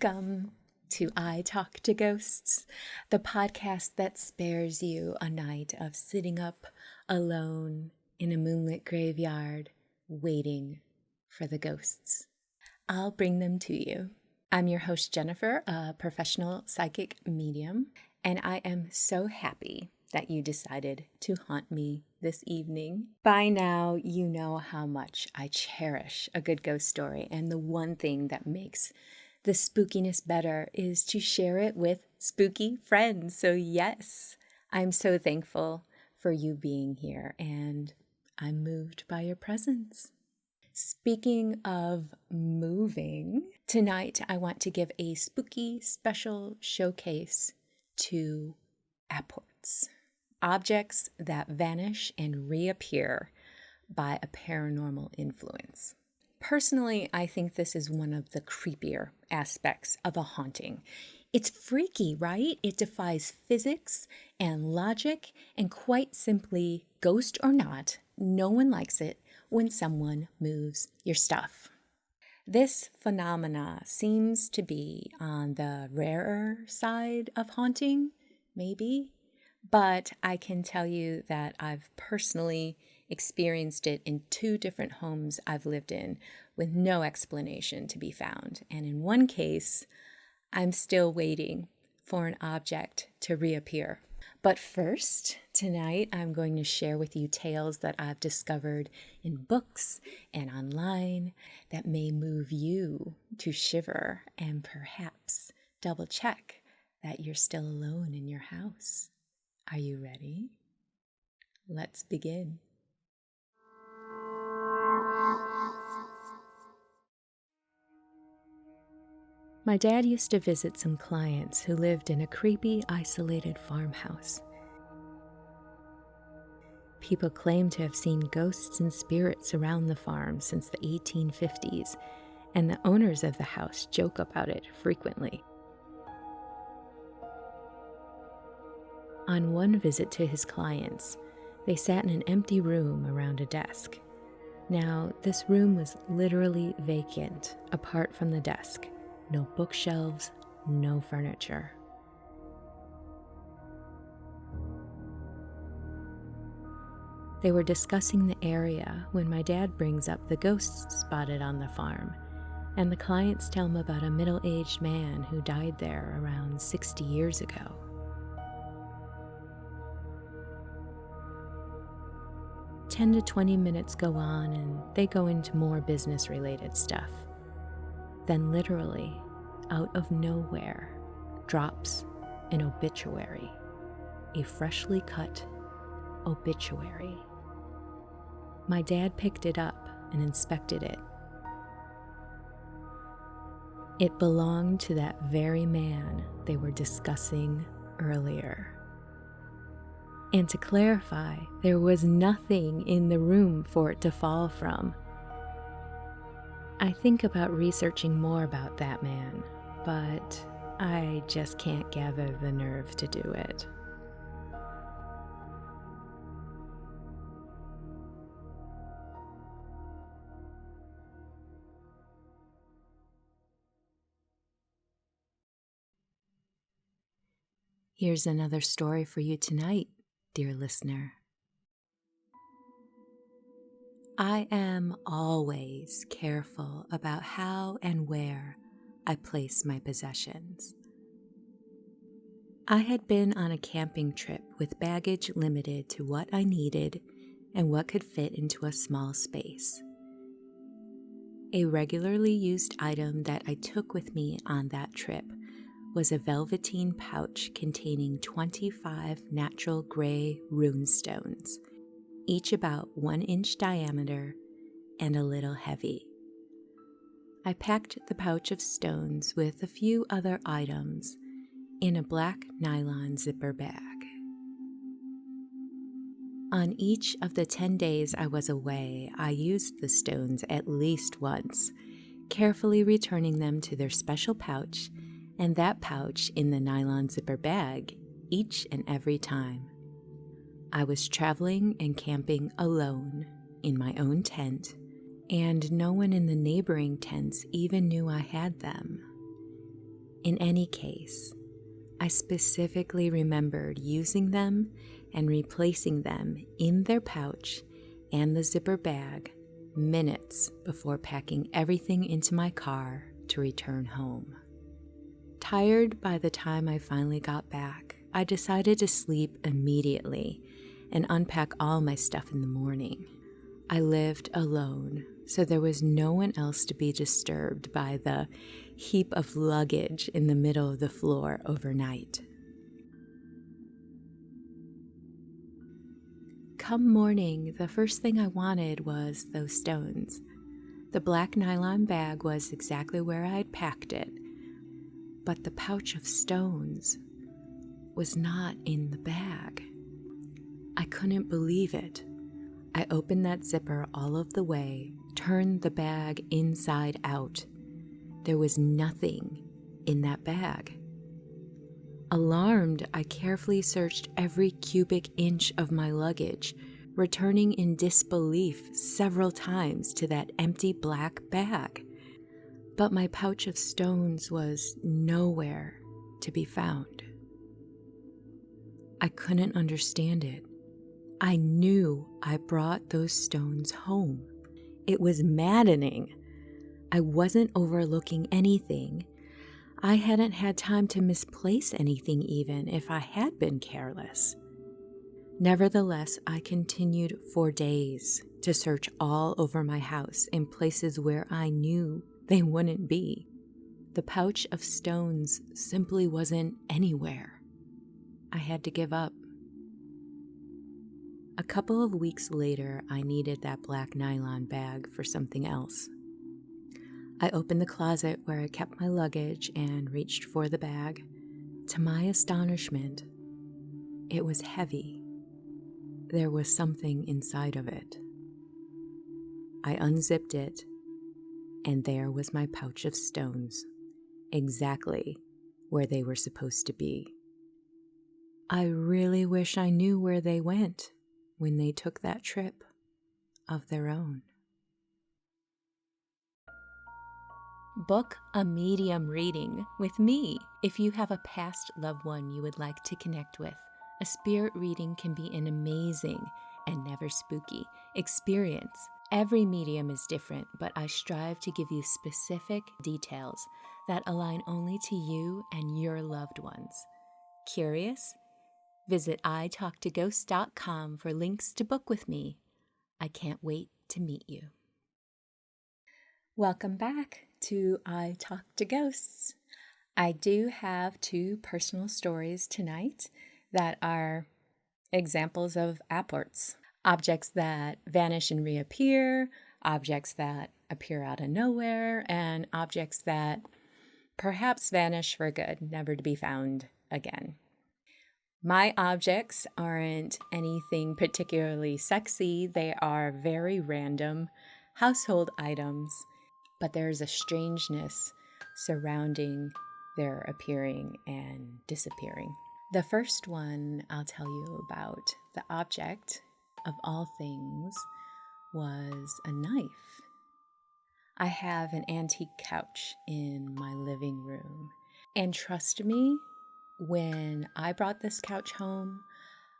Welcome to I Talk to Ghosts, the podcast that spares you a night of sitting up alone in a moonlit graveyard waiting for the ghosts. I'll bring them to you. I'm your host, Jennifer, a professional psychic medium, and I am so happy that you decided to haunt me this evening. By now, you know how much I cherish a good ghost story, and the one thing that makes the spookiness better is to share it with spooky friends. So yes, I'm so thankful for you being here, and I'm moved by your presence. Speaking of moving, tonight I want to give a spooky special showcase to apports, objects that vanish and reappear by a paranormal influence. Personally, I think this is one of the creepier aspects of a haunting. It's freaky, right? It defies physics and logic, and quite simply, ghost or not, no one likes it when someone moves your stuff. This phenomena seems to be on the rarer side of haunting, maybe, but I can tell you that I've personally experienced it in 2 different homes I've lived in with no explanation to be found. And in one case, I'm still waiting for an object to reappear. But first, tonight, I'm going to share with you tales that I've discovered in books and online that may move you to shiver and perhaps double check that you're still alone in your house. Are you ready? Let's begin. My dad used to visit some clients who lived in a creepy, isolated farmhouse. People claim to have seen ghosts and spirits around the farm since the 1850s, and the owners of the house joke about it frequently. On one visit to his clients, they sat in an empty room around a desk. Now, this room was literally vacant, apart from the desk. No bookshelves, no furniture. They were discussing the area when my dad brings up the ghosts spotted on the farm, and the clients tell him about a middle-aged man who died there around 60 years ago. "10 to 20 minutes go on, and they go into more business-related stuff. Then literally, out of nowhere, drops an obituary, a freshly cut obituary. My dad picked it up and inspected it. It belonged to that very man they were discussing earlier. And to clarify, there was nothing in the room for it to fall from. I think about researching more about that man, but I just can't gather the nerve to do it. Here's another story for you tonight, dear listener. I am always careful about how and where I place my possessions. I had been on a camping trip with baggage limited to what I needed and what could fit into a small space. A regularly used item that I took with me on that trip was a velveteen pouch containing 25 natural gray runestones, each about 1 inch diameter and a little heavy. I packed the pouch of stones with a few other items in a black nylon zipper bag. On each of the 10 days I was away, I used the stones at least once, carefully returning them to their special pouch and that pouch in the nylon zipper bag each and every time. I was traveling and camping alone in my own tent, and no one in the neighboring tents even knew I had them. In any case, I specifically remembered using them and replacing them in their pouch and the zipper bag minutes before packing everything into my car to return home. Tired by the time I finally got back, I decided to sleep immediately and unpack all my stuff in the morning. I lived alone, so there was no one else to be disturbed by the heap of luggage in the middle of the floor overnight. Come morning, the first thing I wanted was those stones. The black nylon bag was exactly where I had packed it, but the pouch of stones was not in the bag. I couldn't believe it. I opened that zipper all of the way, turned the bag inside out. There was nothing in that bag. Alarmed, I carefully searched every cubic inch of my luggage, returning in disbelief several times to that empty black bag. But my pouch of stones was nowhere to be found. I couldn't understand it. I knew I brought those stones home. It was maddening. I wasn't overlooking anything. I hadn't had time to misplace anything even if I had been careless. Nevertheless, I continued for days to search all over my house in places where I knew they wouldn't be. The pouch of stones simply wasn't anywhere. I had to give up. A couple of weeks later, I needed that black nylon bag for something else. I opened the closet where I kept my luggage and reached for the bag. To my astonishment, it was heavy. There was something inside of it. I unzipped it, and there was my pouch of stones, exactly where they were supposed to be. I really wish I knew where they went when they took that trip of their own. Book a medium reading with me if you have a past loved one you would like to connect with. A spirit reading can be an amazing and never spooky experience. Every medium is different, but I strive to give you specific details that align only to you and your loved ones. Curious? Visit italktoghosts.com for links to book with me. I can't wait to meet you. Welcome back to I Talk to Ghosts. I do have two personal stories tonight that are examples of apports, objects that vanish and reappear, objects that appear out of nowhere, and objects that perhaps vanish for good, never to be found again. My objects aren't anything particularly sexy. They are very random household items, but there's a strangeness surrounding their appearing and disappearing. The first one I'll tell you about, the object of all things, was a knife. I have an antique couch in my living room, and trust me, when I brought this couch home,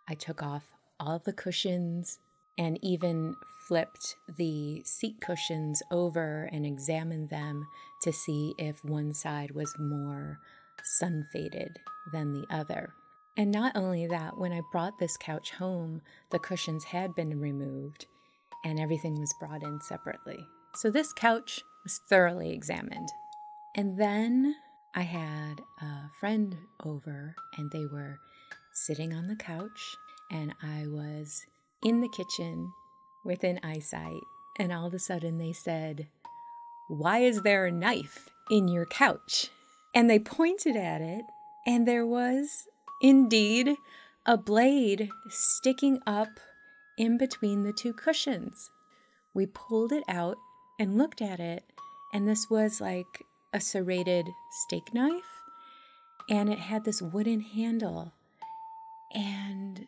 I took off all the cushions and even flipped the seat cushions over and examined them to see if one side was more sun-faded than the other. And not only that, when I brought this couch home, the cushions had been removed and everything was brought in separately. So this couch was thoroughly examined. And then I had a friend over and they were sitting on the couch and I was in the kitchen within eyesight, and all of a sudden they said, "Why is there a knife in your couch?" And they pointed at it, and there was indeed a blade sticking up in between the two cushions. We pulled it out and looked at it, and this was like a serrated steak knife, and it had this wooden handle. And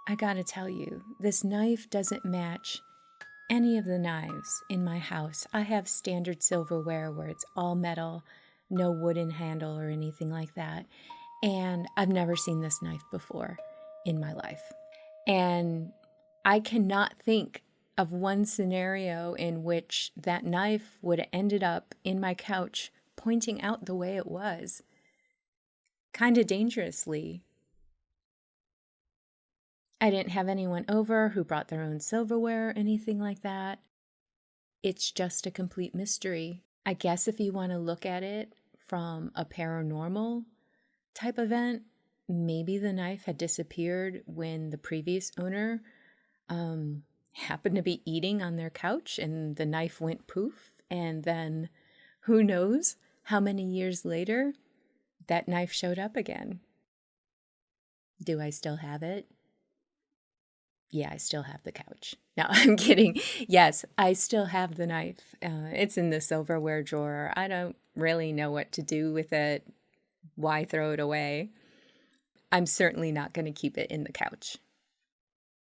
I gotta tell you, this knife doesn't match any of the knives in my house. I have standard silverware where it's all metal, no wooden handle or anything like that. And I've never seen this knife before in my life. And I cannot think of one scenario in which that knife would have ended up in my couch pointing out the way it was, kind of dangerously. I didn't have anyone over who brought their own silverware or anything like that. It's just a complete mystery. I guess if you want to look at it from a paranormal type event, maybe the knife had disappeared when the previous owner happened to be eating on their couch and the knife went poof. And then who knows how many years later that knife showed up again. Do I still have it? Yeah, I still have the couch. No, I'm kidding. Yes, I still have the knife. It's in the silverware drawer. I don't really know what to do with it. Why throw it away? I'm certainly not going to keep it in the couch.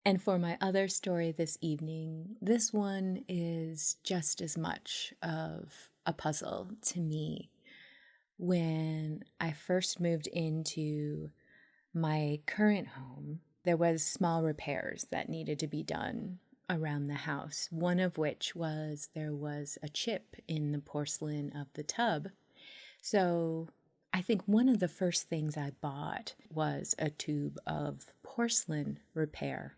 And for my other story this evening, this one is just as much of a puzzle to me. When I first moved into my current home, there was small repairs that needed to be done around the house, one of which was there was a chip in the porcelain of the tub. So I think one of the first things I bought was a tube of porcelain repair,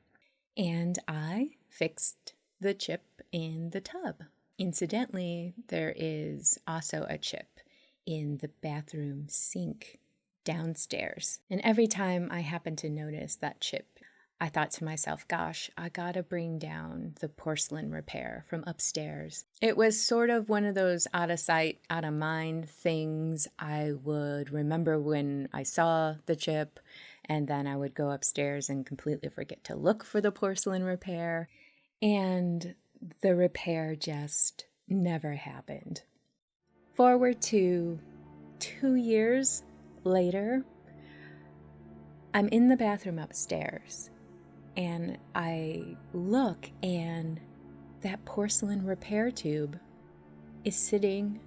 and I fixed the chip in the tub. Incidentally, there is also a chip in the bathroom sink downstairs. And every time I happened to notice that chip, I thought to myself, gosh, I gotta bring down the porcelain repair from upstairs. It was sort of one of those out of sight, out of mind things. I would remember when I saw the chip, and then I would go upstairs and completely forget to look for the porcelain repair. And the repair just never happened. Forward to 2 years later, I'm in the bathroom upstairs and I look and that porcelain repair tube is sitting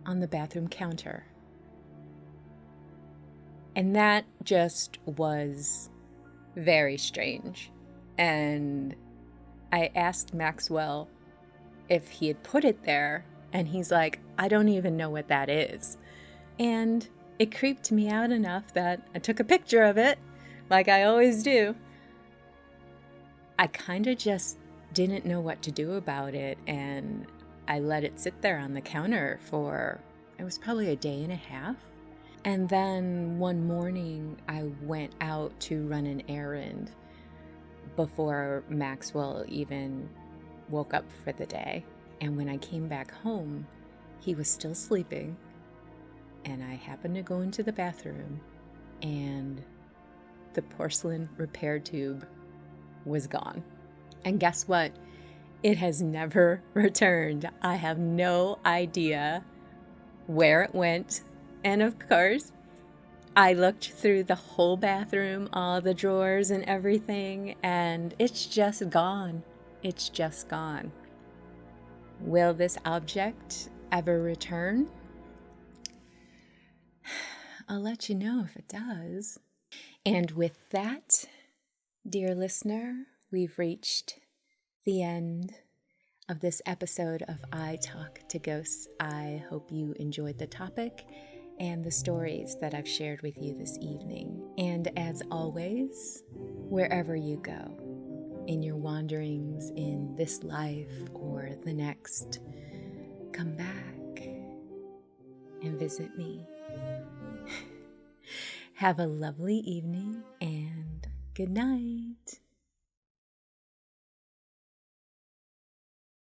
on the bathroom counter. And that just was very strange. And I asked Maxwell if he had put it there, and he's like, I don't even know what that is. And it creeped me out enough that I took a picture of it, like I always do. I kind of just didn't know what to do about it, and I let it sit there on the counter for, it was probably a day and a half. And then one morning, I went out to run an errand before Maxwell even woke up for the day. And when I came back home, he was still sleeping. And I happened to go into the bathroom, and the porcelain repair tube was gone. And guess what? It has never returned. I have no idea where it went. And of course, I looked through the whole bathroom, all the drawers and everything, and it's just gone. It's just gone. Will this object ever return? I'll let you know if it does. And with that, dear listener, we've reached the end of this episode of I Talk to Ghosts. I hope you enjoyed the topic and the stories that I've shared with you this evening. And as always, wherever you go, in your wanderings in this life or the next, come back and visit me. Have a lovely evening and good night.